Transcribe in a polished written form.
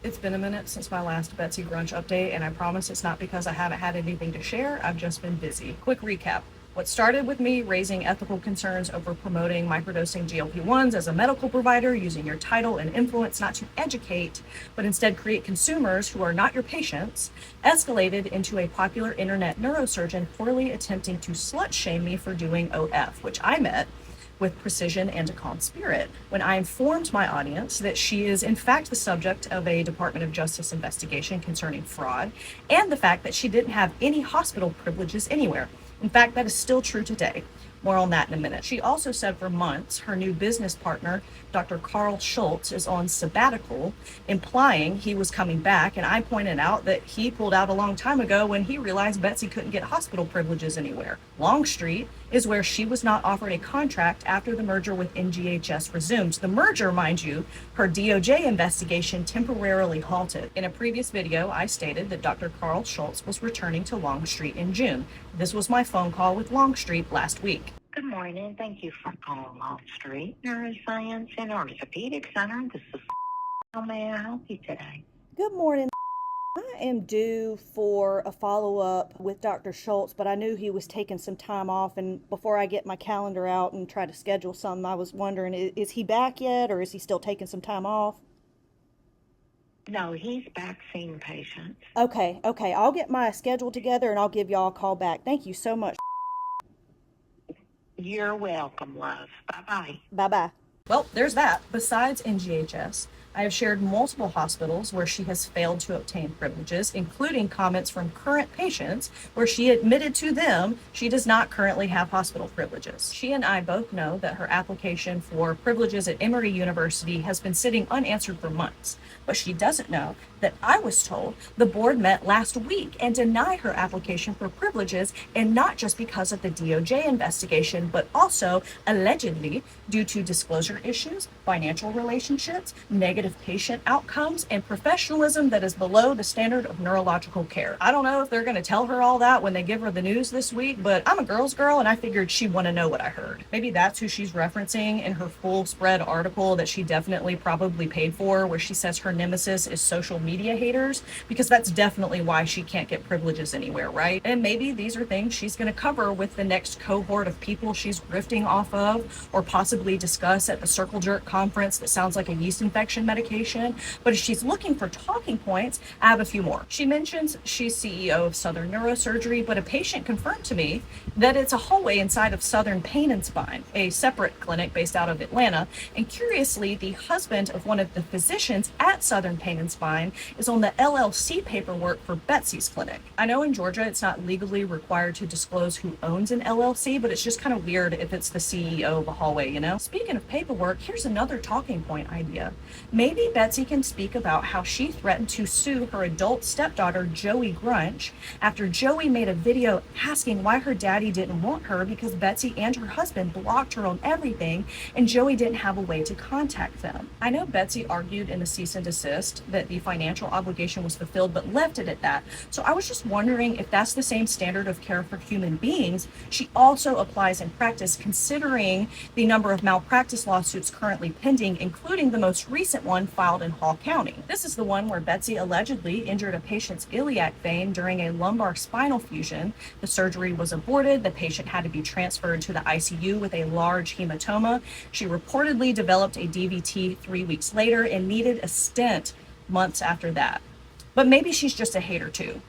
It's been a minute since my last Betsy Brunch update, and I promise it's not because I haven't had anything to share. I've just been busy. Quick recap. What started with me raising ethical concerns over promoting microdosing GLP-1s as a medical provider, using your title and influence not to educate, but instead create consumers who are not your patients, escalated into a popular internet neurosurgeon poorly attempting to slut shame me for doing OF, which I met with precision and a calm spirit when I informed my audience that she is in fact the subject of a Department of Justice investigation concerning fraud, and the fact that she didn't have any hospital privileges anywhere. In fact, that is still true today. More on that in a minute. She also said for months her new business partner, Dr. Carl Schultz, is on sabbatical, implying he was coming back. And I pointed out that he pulled out a long time ago when he realized Betsy couldn't get hospital privileges anywhere. Longstreet is where she was not offered a contract after the merger with NGHS resumed. The merger, mind you, her DOJ investigation temporarily halted. In a previous video, I stated that Dr. Carl Schultz was returning to Longstreet in June. This was my phone call with Longstreet last week. Good morning. Thank you for calling Longstreet Neuroscience and Orthopedic Center. This is how may I help you today? Good morning. I am due for a follow-up with Dr. Schultz, but I knew he was taking some time off, and before I get my calendar out and try to schedule something, I was wondering, is he back yet, or is he still taking some time off? No, he's back seeing patients. Okay. I'll get my schedule together, and I'll give y'all a call back. Thank you so much. You're welcome, love. Bye-bye. Bye-bye. Well, there's that. Besides NGHS, I have shared multiple hospitals where she has failed to obtain privileges, including comments from current patients where she admitted to them she does not currently have hospital privileges. She and I both know that her application for privileges at Emory University has been sitting unanswered for months, but she doesn't know that I was told the board met last week and denied her application for privileges, and not just because of the DOJ investigation, but also allegedly due to disclosure issues, financial relationships, negative patient outcomes, and professionalism that is below the standard of neurological care. I don't know if they're going to tell her all that when they give her the news this week, but I'm a girl's girl and I figured she'd want to know what I heard. Maybe that's who she's referencing in her full spread article that she definitely probably paid for, where she says her nemesis is social media haters, because that's definitely why she can't get privileges anywhere, right? And maybe these are things she's going to cover with the next cohort of people she's grifting off of, or possibly discuss at the Circle Jerk conference that sounds like a yeast infection medication. But if she's looking for talking points, I have a few more. She mentions she's CEO of Southern Neurosurgery, but a patient confirmed to me that it's a hallway inside of Southern Pain and Spine, a separate clinic based out of Atlanta. And curiously, the husband of one of the physicians at Southern Pain and Spine is on the LLC paperwork for Betsy's clinic. I know in Georgia it's not legally required to disclose who owns an LLC, but it's just kind of weird if it's the CEO of a hallway, you know? Speaking of paperwork, here's another talking point idea. Maybe Betsy can speak about how she threatened to sue her adult stepdaughter, Joey Grunch, after Joey made a video asking why her daddy didn't want her because Betsy and her husband blocked her on everything and Joey didn't have a way to contact them. I know Betsy argued in the cease and desist that the financial obligation was fulfilled, but left it at that. So I was just wondering if that's the same standard of care for human beings she also applies in practice, considering the number of malpractice lawsuits currently pending, including the most recent one filed in Hall County. This is the one where Betsy allegedly injured a patient's iliac vein during a lumbar spinal fusion. The surgery was aborted. The patient had to be transferred to the ICU with a large hematoma. She reportedly developed a DVT 3 weeks later and needed a stent months after that. But maybe she's just a hater too.